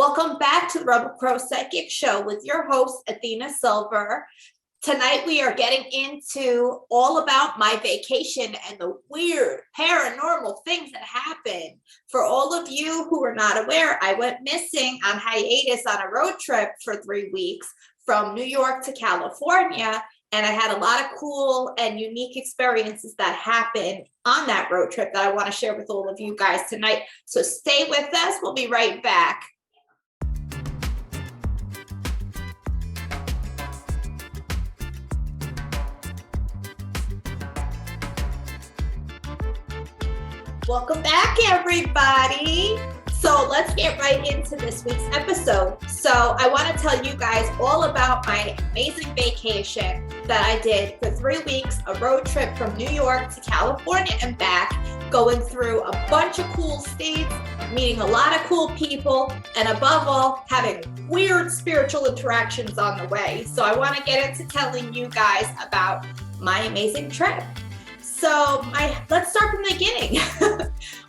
Welcome back to the Rebel Crow Psychic Show with your host, Athena Silver. Tonight we are getting into all about my vacation and the weird paranormal things that happen. For all of you who are not aware, I went missing on hiatus on a road trip for 3 weeks from New York to California, and I had a lot of cool and unique experiences that happened on that road trip that I want to share with all of you guys tonight. So stay with us. We'll be right back. Welcome back, everybody. So let's get right into this week's episode. So I want to tell you guys all about my amazing vacation that I did for 3 weeks, a road trip from New York to California and back, going through a bunch of cool states, meeting a lot of cool people, and above all, having weird spiritual interactions on the way. So I want to get into telling you guys about my amazing trip. So let's start from the beginning.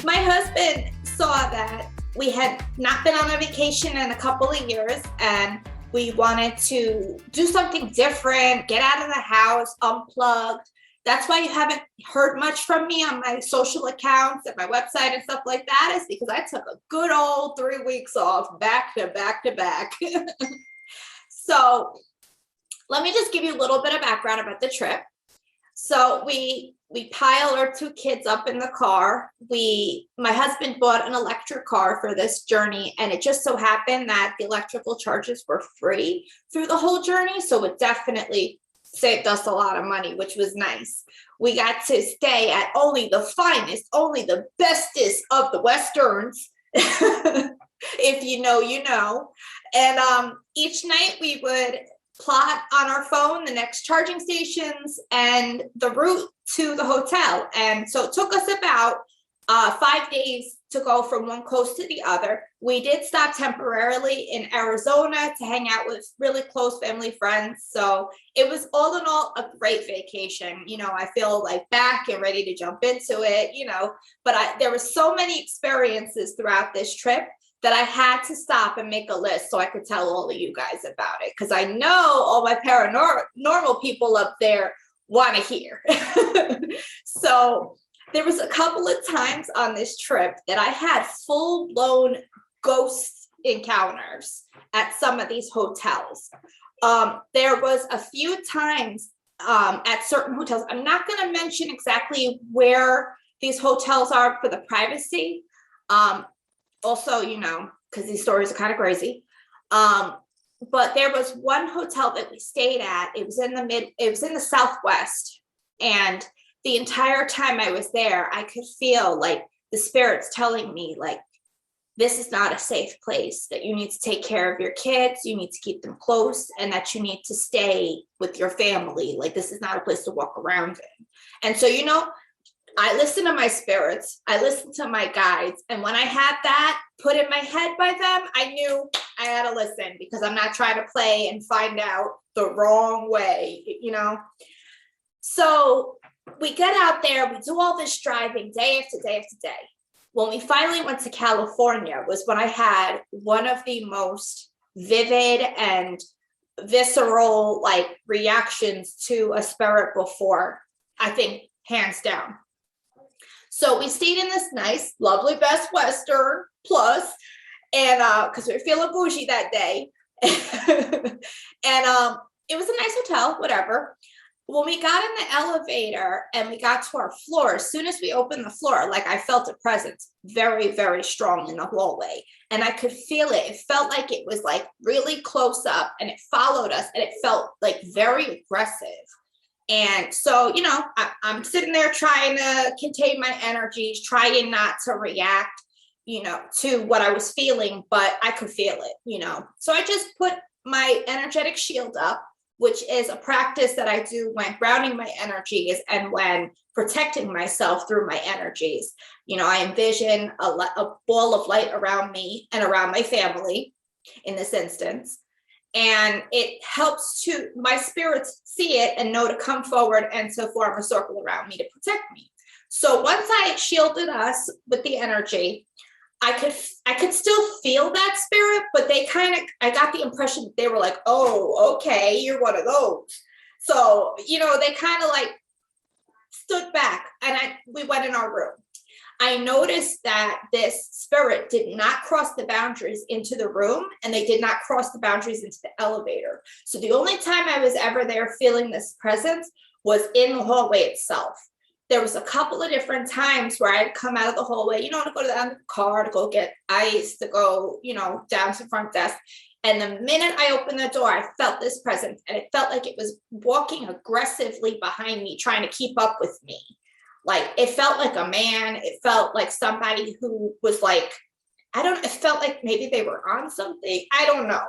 My husband saw that we had not been on a vacation in a couple of years and we wanted to do something different, get out of the house, unplugged. That's why you haven't heard much from me on my social accounts and my website and stuff like that, is because I took a good old 3 weeks off back to back to back. So let me just give you a little bit of background about the trip. So we pile our 2 kids up in the car. My husband bought an electric car for this journey, and it just so happened that the electrical charges were free through the whole journey. So it definitely saved us a lot of money, which was nice. We got to stay at only the finest, only the bestest of the Westerns. If you know, you know. And each night we would plot on our phone the next charging stations and the route to the hotel. And so it took us about 5 days to go from one coast to the other. We did stop temporarily in Arizona to hang out with really close family friends. So it was all in all a great vacation. You know, I feel like back and ready to jump into it, you know, but there were so many experiences throughout this trip that I had to stop and make a list so I could tell all of you guys about it, because I know all my paranormal people up there want to hear. So there was a couple of times on this trip that I had full-blown ghost encounters at some of these hotels. There was a few times at certain hotels. I'm not going to mention exactly where these hotels are for the privacy. Also, you know, because these stories are kind of crazy. But there was one hotel that we stayed at. It was in the Southwest. And the entire time I was there, I could feel like the spirits telling me, like, this is not a safe place, that you need to take care of your kids, you need to keep them close, and that you need to stay with your family. Like, this is not a place to walk around in. And so, you know, I listened to my spirits, I listened to my guides, and when I had that put in my head by them, I knew I had to listen, because I'm not trying to play and find out the wrong way, you know? So we get out there, we do all this driving day after day after day. When we finally went to California was when I had one of the most vivid and visceral, like, reactions to a spirit before, I think, hands down. So we stayed in this nice, lovely Best Western Plus, and because we were feeling bougie that day. And it was a nice hotel, whatever. When we got in the elevator and we got to our floor, as soon as we opened the floor, like, I felt a presence very, very strong in the hallway. And I could feel it. It felt like it was, like, really close up, and it followed us, and it felt, like, very aggressive. And so, you know, I'm sitting there trying to contain my energies, trying not to react, you know, to what I was feeling, but I could feel it, you know. So I just put my energetic shield up, which is a practice that I do when grounding my energies and when protecting myself through my energies. You know, I envision a ball of light around me and around my family in this instance. And it helps my spirits see it and know to come forward and to form a circle around me to protect me. So once I shielded us with the energy, I could still feel that spirit, but I got the impression that they were like, oh, okay, you're one of those. So, they kind of like stood back, and we went in our room. I noticed that this spirit did not cross the boundaries into the room, and they did not cross the boundaries into the elevator. So the only time I was ever there feeling this presence was in the hallway itself. There was a couple of different times where I'd come out of the hallway, to go to the car, to go get ice, to go, down to the front desk. And the minute I opened the door, I felt this presence, and it felt like it was walking aggressively behind me, trying to keep up with me. Like, it felt like a man. It felt like somebody who was like, it felt like maybe they were on something. I don't know.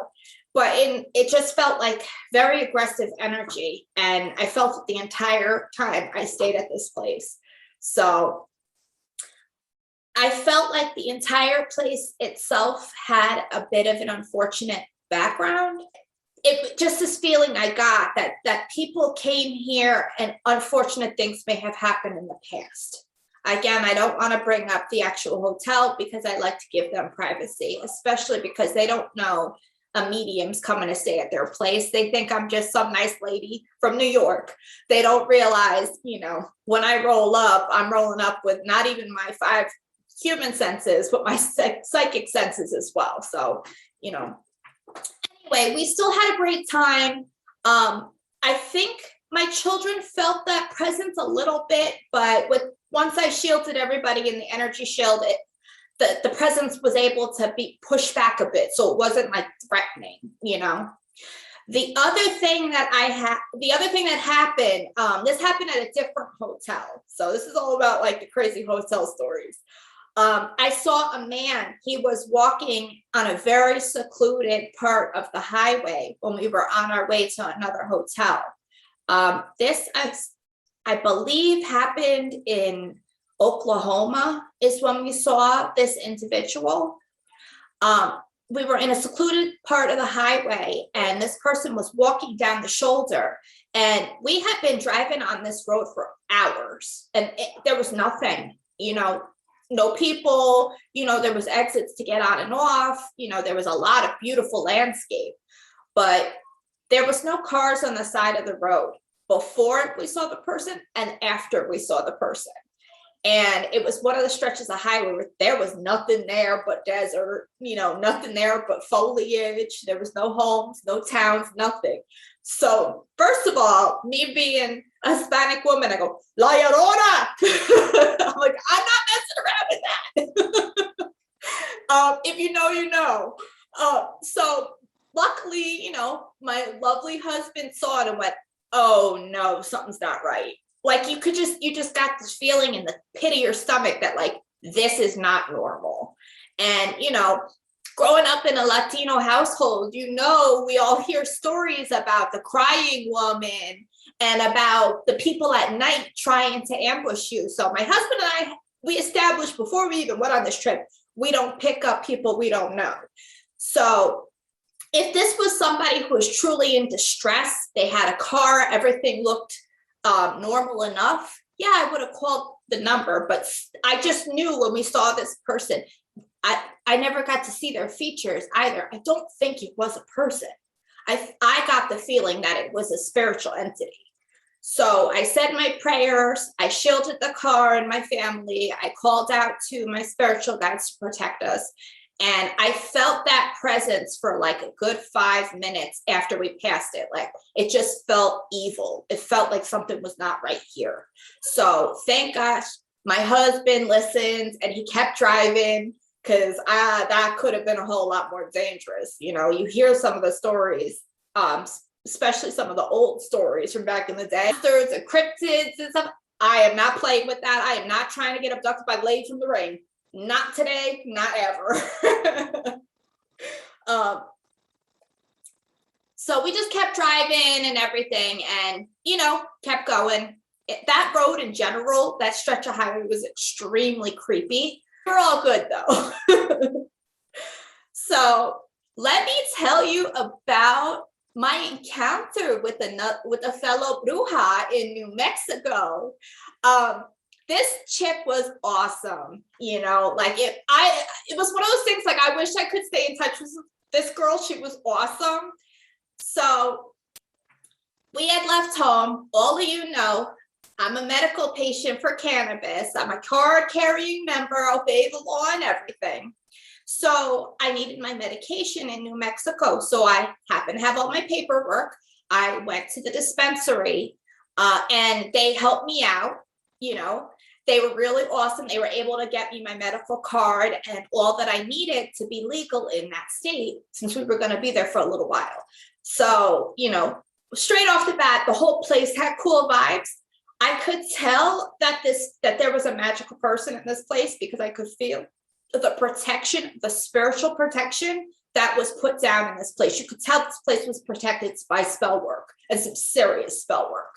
But it just felt like very aggressive energy. And I felt it the entire time I stayed at this place. So I felt like the entire place itself had a bit of an unfortunate background. It just this feeling I got that people came here and unfortunate things may have happened in the past. Again, I don't want to bring up the actual hotel because I like to give them privacy, especially because they don't know a medium's coming to stay at their place. They think I'm just some nice lady from New York. They don't realize, when I roll up, I'm rolling up with not even my 5 human senses, but my psychic senses as well. So, anyway, we still had a great time. I think my children felt that presence a little bit, but once I shielded everybody in the energy shield, the presence was able to be pushed back a bit, so it wasn't like threatening. The other thing that happened, this happened at a different hotel. So this is all about like the crazy hotel stories. I saw a man. He was walking on a very secluded part of the highway when we were on our way to another hotel. This, I believe, happened in Oklahoma is when we saw this individual. We were in a secluded part of the highway, and this person was walking down the shoulder, and we had been driving on this road for hours, and there was nothing, no people, there was exits to get on and off, there was a lot of beautiful landscape, but there was no cars on the side of the road before we saw the person and after we saw the person. And it was one of the stretches of highway where there was nothing there but desert, nothing there but foliage. There was no homes, no towns, nothing. So first of all, me being a Hispanic woman, I go, La Llorona. I'm like, I'm not messing around with that. If you know, you know. So luckily, my lovely husband saw it and went, oh no, something's not right. Like you just got this feeling in the pit of your stomach that like, this is not normal. And, growing up in a Latino household, we all hear stories about the crying woman and about the people at night trying to ambush you. So my husband and I, we established before we even went on this trip, we don't pick up people we don't know. So if this was somebody who was truly in distress, they had a car, everything looked normal enough, yeah, I would have called the number. But I just knew when we saw this person, I never got to see their features either. I don't think it was a person. I got the feeling that it was a spiritual entity. So I said my prayers, I shielded the car and my family, I called out to my spiritual guides to protect us. And I felt that presence for like a good 5 minutes after we passed it. Like it just felt evil. It felt like something was not right here. So thank gosh, my husband listened and he kept driving, because that could have been a whole lot more dangerous. You hear some of the stories, especially some of the old stories from back in the day. Monsters and cryptids and stuff. I am not playing with that. I am not trying to get abducted by Lady from the Ring. Not today, not ever. So we just kept driving and everything and, kept going. That road in general, that stretch of highway was extremely creepy. We're all good though. So let me tell you about my encounter with a fellow bruja in New Mexico. this chick was awesome. Like it was one of those things, like I wish I could stay in touch with this girl. She was awesome. So we had left home. All of you know, I'm a medical patient for cannabis. I'm a card-carrying member, obey the law and everything. So I needed my medication in New Mexico. So I happened to have all my paperwork. I went to the dispensary and they helped me out. They were really awesome. They were able to get me my medical card and all that I needed to be legal in that state, since we were going to be there for a little while. So, straight off the bat, the whole place had cool vibes. I could tell that there was a magical person in this place, because I could feel the protection, the spiritual protection that was put down in this place. You could tell this place was protected by spell work, and some serious spell work.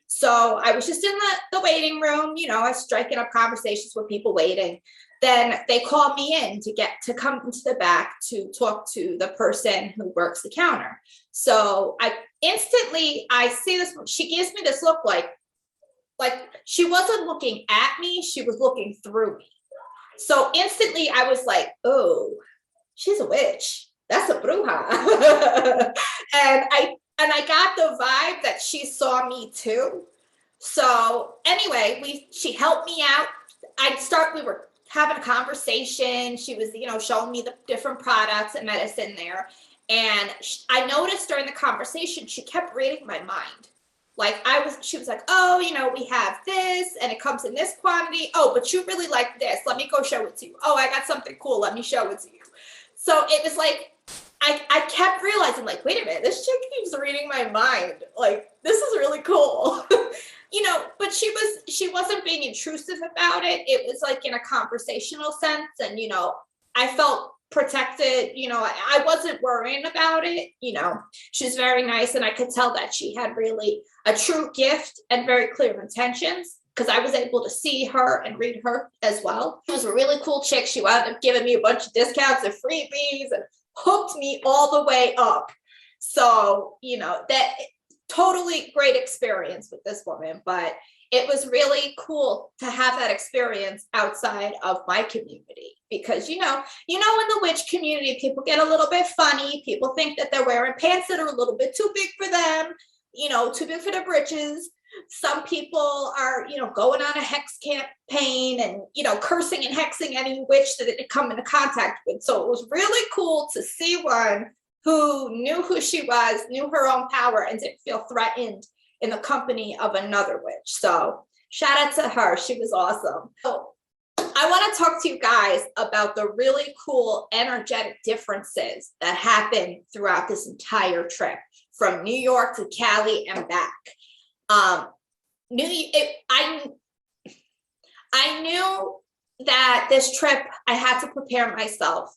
So I was just in the waiting room, I was striking up conversations with people waiting. Then they called me in to come into the back to talk to the person who works the counter. So I see this, she gives me this look like she wasn't looking at me, she was looking through me. So instantly I was like, oh, she's a witch. That's a bruja. And I got the vibe that she saw me too. So anyway, she helped me out. We were having a conversation. She was, showing me the different products and medicine there. And I noticed during the conversation, she kept reading my mind. She was like, oh, we have this and it comes in this quantity. Oh, but you really like this. Let me go show it to you. Oh, I got something cool. Let me show it to you. So it was like, I kept realizing, like, wait a minute, this chick keeps reading my mind. Like, this is really cool. But she wasn't being intrusive about it. It was like in a conversational sense. And, I felt protected. I wasn't worrying about it. She's very nice. And I could tell that she had really a true gift and very clear intentions, because I was able to see her and read her as well. She was a really cool chick. She wound up giving me a bunch of discounts and freebies and hooked me all the way up. So, that totally great experience with this woman, but it was really cool to have that experience outside of my community, because, in the witch community, people get a little bit funny. People think that they're wearing pants that are a little bit too big for them, too big for their britches. Some people are, going on a hex campaign and, cursing and hexing any witch that they come into contact with. So it was really cool to see one who knew who she was, knew her own power, and didn't feel threatened in the company of another witch. So shout out to her. She was awesome. So I want to talk to you guys about the really cool energetic differences that happened throughout this entire trip from New York to Cali and back. I knew that this trip, I had to prepare myself,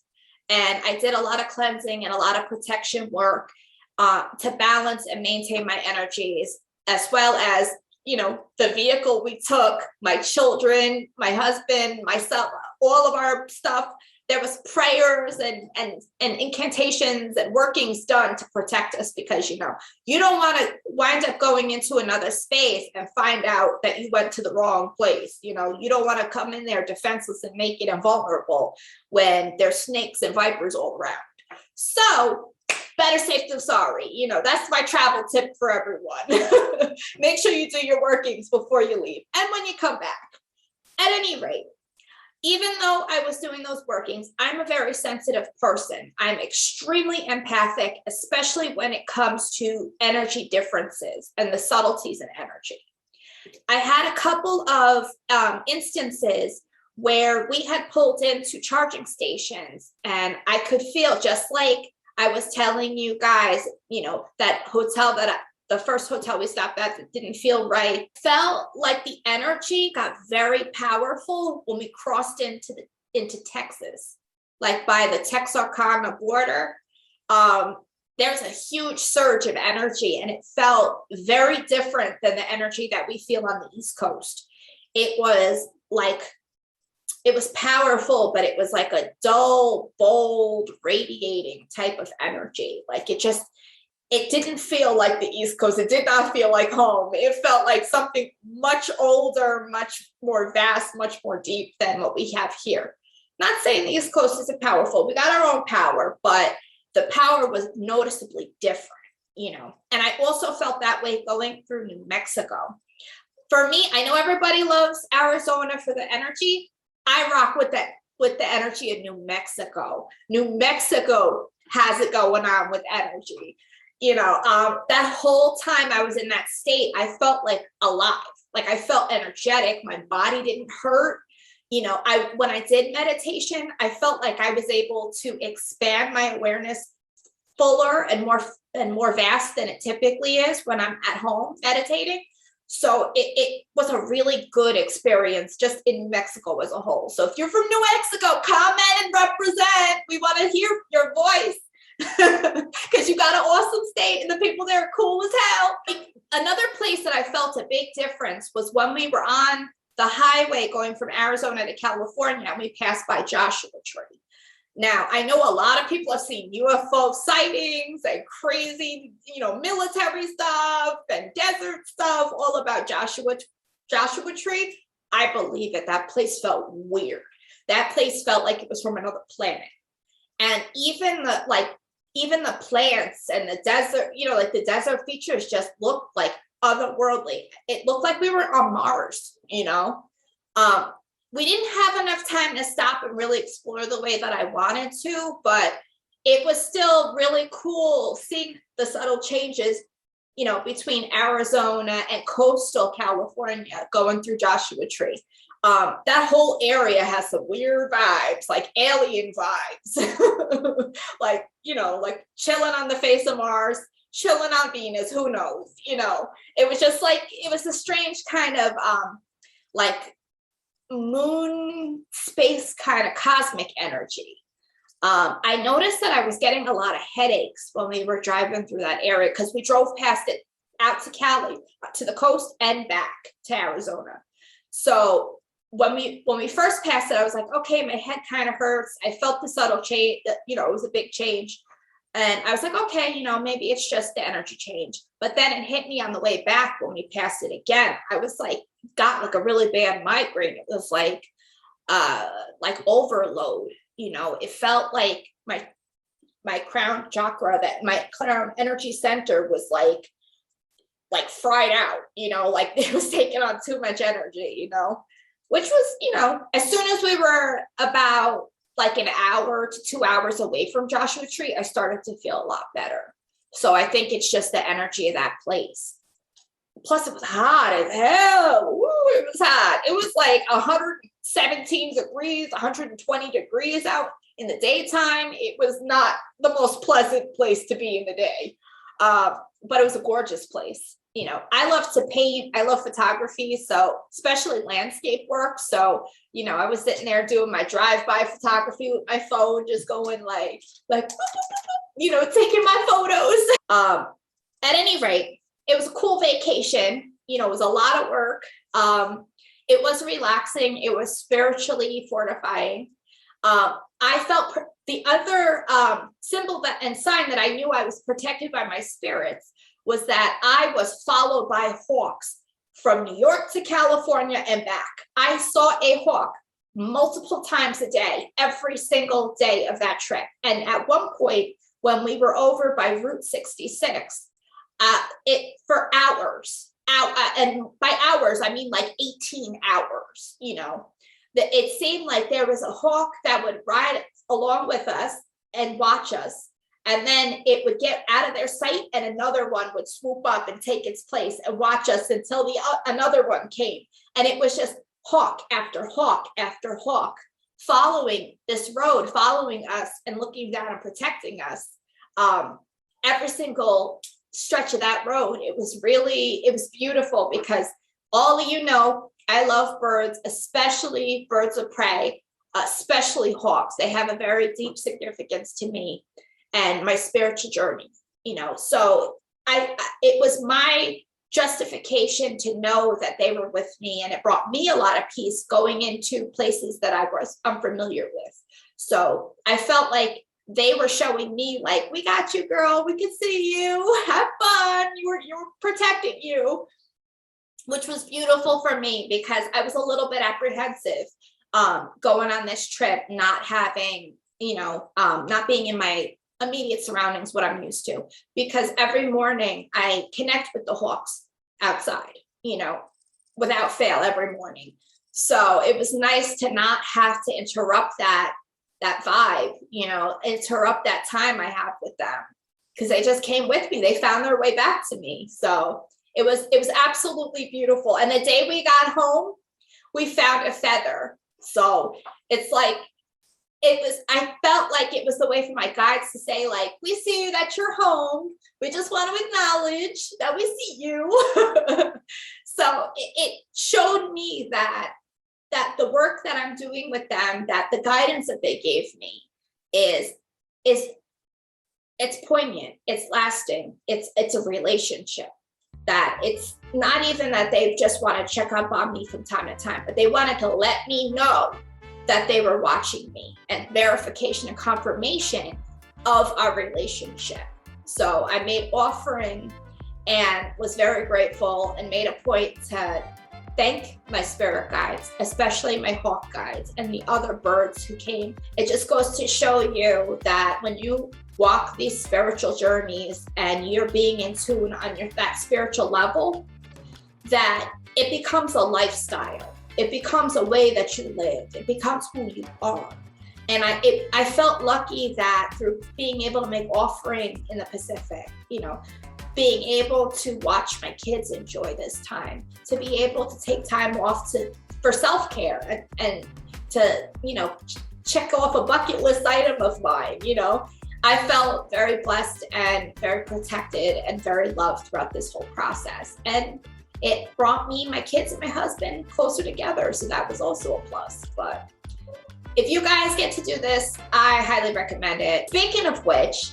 and I did a lot of cleansing and a lot of protection work to balance and maintain my energies, as well as, the vehicle we took, my children, my husband, myself, all of our stuff. There was prayers and incantations and workings done to protect us, because, you don't want to wind up going into another space and find out that you went to the wrong place. You don't want to come in there defenseless and make it invulnerable when there's snakes and vipers all around. So better safe than sorry. That's my travel tip for everyone. Make sure you do your workings before you leave and when you come back. At any rate, even though I was doing those workings, I'm a very sensitive person. I'm extremely empathic, especially when it comes to energy differences and the subtleties in energy. I had a couple of instances where we had pulled into charging stations, and I could feel, just like I was telling you guys, that hotel the first hotel we stopped at that didn't feel right, felt like the energy got very powerful when we crossed into Texas, like by the Texarkana border. There's a huge surge of energy, and it felt very different than the energy that we feel on the East Coast. It was powerful, but it was like a dull, bold, radiating type of energy. Like it didn't feel like the East Coast. It did not feel like home. It felt like something much older, much more vast, much more deep than what we have here. Not saying the East Coast isn't powerful. We got our own power, but the power was noticeably different, you know. And I also felt that way going through New Mexico. For me, I know everybody loves Arizona for the energy. I rock with the energy of New Mexico. New Mexico has it going on with energy. You know, that whole time I was in that state, I felt like alive. Like I felt energetic. My body didn't hurt. You know, when I did meditation, I felt like I was able to expand my awareness fuller and more vast than it typically is when I'm at home meditating. So it was a really good experience just in New Mexico as a whole. So if you're from New Mexico, comment and represent. We want to hear your voice. Because you got an awesome state and the people there are cool as hell. Another place that I felt a big difference was when we were on the highway going from Arizona to California and we passed by Joshua Tree. Now, I know a lot of people have seen UFO sightings and crazy, you know, military stuff and desert stuff, all about Joshua Tree. I believe it. That place felt weird. That place felt like it was from another planet. And even the plants and the desert, you know, like the desert features just looked like otherworldly. It looked like we were on Mars, you know. We didn't have enough time to stop and really explore the way that I wanted to, but it was still really cool seeing the subtle changes, you know, between Arizona and coastal California going through Joshua Tree. That whole area has some weird vibes, like alien vibes, like, you know, like chilling on the face of Mars, chilling on Venus, who knows, you know. It was just like, it was a strange kind of like moon space kind of cosmic energy. I noticed that I was getting a lot of headaches when we were driving through that area because we drove past it out to Cali, to the coast and back to Arizona. So when we first passed it, I was like, okay, my head kind of hurts. I felt the subtle change, you know, it was a big change. And I was like, okay, you know, maybe it's just the energy change. But then it hit me on the way back when we passed it again. I was like, got like a really bad migraine. It was like overload, you know. It felt like my crown chakra, that my crown energy center was like fried out, you know, like it was taking on too much energy, you know, which was, you know, as soon as we were about like an hour to 2 hours away from Joshua Tree, I started to feel a lot better. So I think it's just the energy of that place. Plus it was hot as hell. Woo, it was hot. It was like 117 degrees, 120 degrees out in the daytime. It was not the most pleasant place to be in the day. But it was a gorgeous place. You know, I love to paint. I love photography. So especially landscape work. So, you know, I was sitting there doing my drive-by photography with my phone, just going like, you know, taking my photos. At any rate, it was a cool vacation. You know, it was a lot of work. It was relaxing. It was spiritually fortifying. I felt the other symbol and sign that I knew I was protected by my spirits was that I was followed by hawks from New York to California and back. I saw a hawk multiple times a day, every single day of that trip. And at one point, when we were over by Route 66, for hours, and by hours, I mean like 18 hours, you know, that it seemed like there was a hawk that would ride along with us and watch us. And then it would get out of their sight and another one would swoop up and take its place and watch us until another one came. And it was just hawk after hawk after hawk following this road, following us and looking down and protecting us. Every single stretch of that road, it was beautiful because all of you know, I love birds, especially birds of prey, especially hawks. They have a very deep significance to me and my spiritual journey, you know. So it was my justification to know that they were with me, and it brought me a lot of peace going into places that I was unfamiliar with. So I felt like they were showing me like, we got you, girl. We can see you. Have fun. You're protecting you, which was beautiful for me because I was a little bit apprehensive going on this trip, not having, not being in my immediate surroundings, what I'm used to, because every morning I connect with the hawks outside, without fail every morning. So it was nice to not have to interrupt that vibe, interrupt that time I have with them, because they just came with me. They found their way back to me. So it was absolutely beautiful. And the day we got home, we found a feather. So it's like, I felt like it was the way for my guides to say, like, we see you, that you're home. We just want to acknowledge that we see you. So it showed me that the work that I'm doing with them, that the guidance that they gave me it's poignant, it's lasting, it's a relationship, that it's not even that they just want to check up on me from time to time, but they wanted to let me know that they were watching me, and verification and confirmation of our relationship. So I made offering and was very grateful, and made a point to thank my spirit guides, especially my hawk guides and the other birds who came. It just goes to show you that when you walk these spiritual journeys and you're being in tune on that spiritual level, that it becomes a lifestyle. It becomes a way that you live. It becomes who you are. And I felt lucky that through being able to make offering in the Pacific, being able to watch my kids enjoy this time, to be able to take time off for self-care and to, check off a bucket list item of mine, I felt very blessed and very protected and very loved throughout this whole process. And it brought me, my kids, and my husband closer together. So that was also a plus. But if you guys get to do this, I highly recommend it. Speaking of which,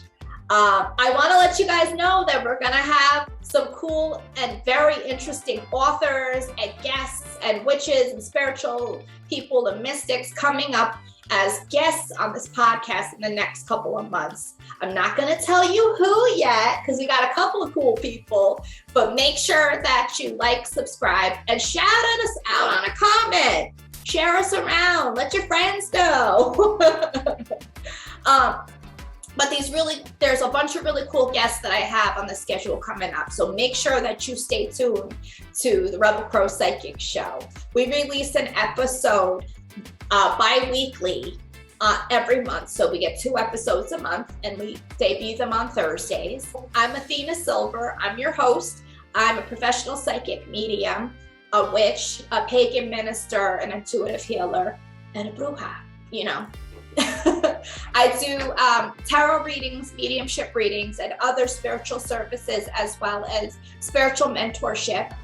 I want to let you guys know that we're going to have some cool and very interesting authors and guests and witches and spiritual people and mystics coming up as guests on this podcast in the next couple of months. I'm not going to tell you who yet, because we got a couple of cool people, but make sure that you like, subscribe, and shout us out on a comment. Share us around. Let your friends know. But there's a bunch of really cool guests that I have on the schedule coming up. So make sure that you stay tuned to the Rebel Crow Psychic Show. We release an episode biweekly every month. So we get 2 episodes a month, and we debut them on Thursdays. I'm Athena Silver. I'm your host. I'm a professional psychic medium, a witch, a pagan minister, an intuitive healer, and a bruja, I do tarot readings, mediumship readings, and other spiritual services, as well as spiritual mentorship.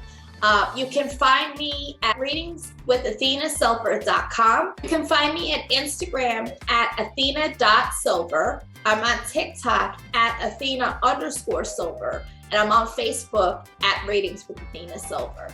You can find me at readingswithathenasilver.com. You can find me at Instagram at athena.silver. I'm on TikTok at Athena_silver. And I'm on Facebook at Readings with Athena Silver.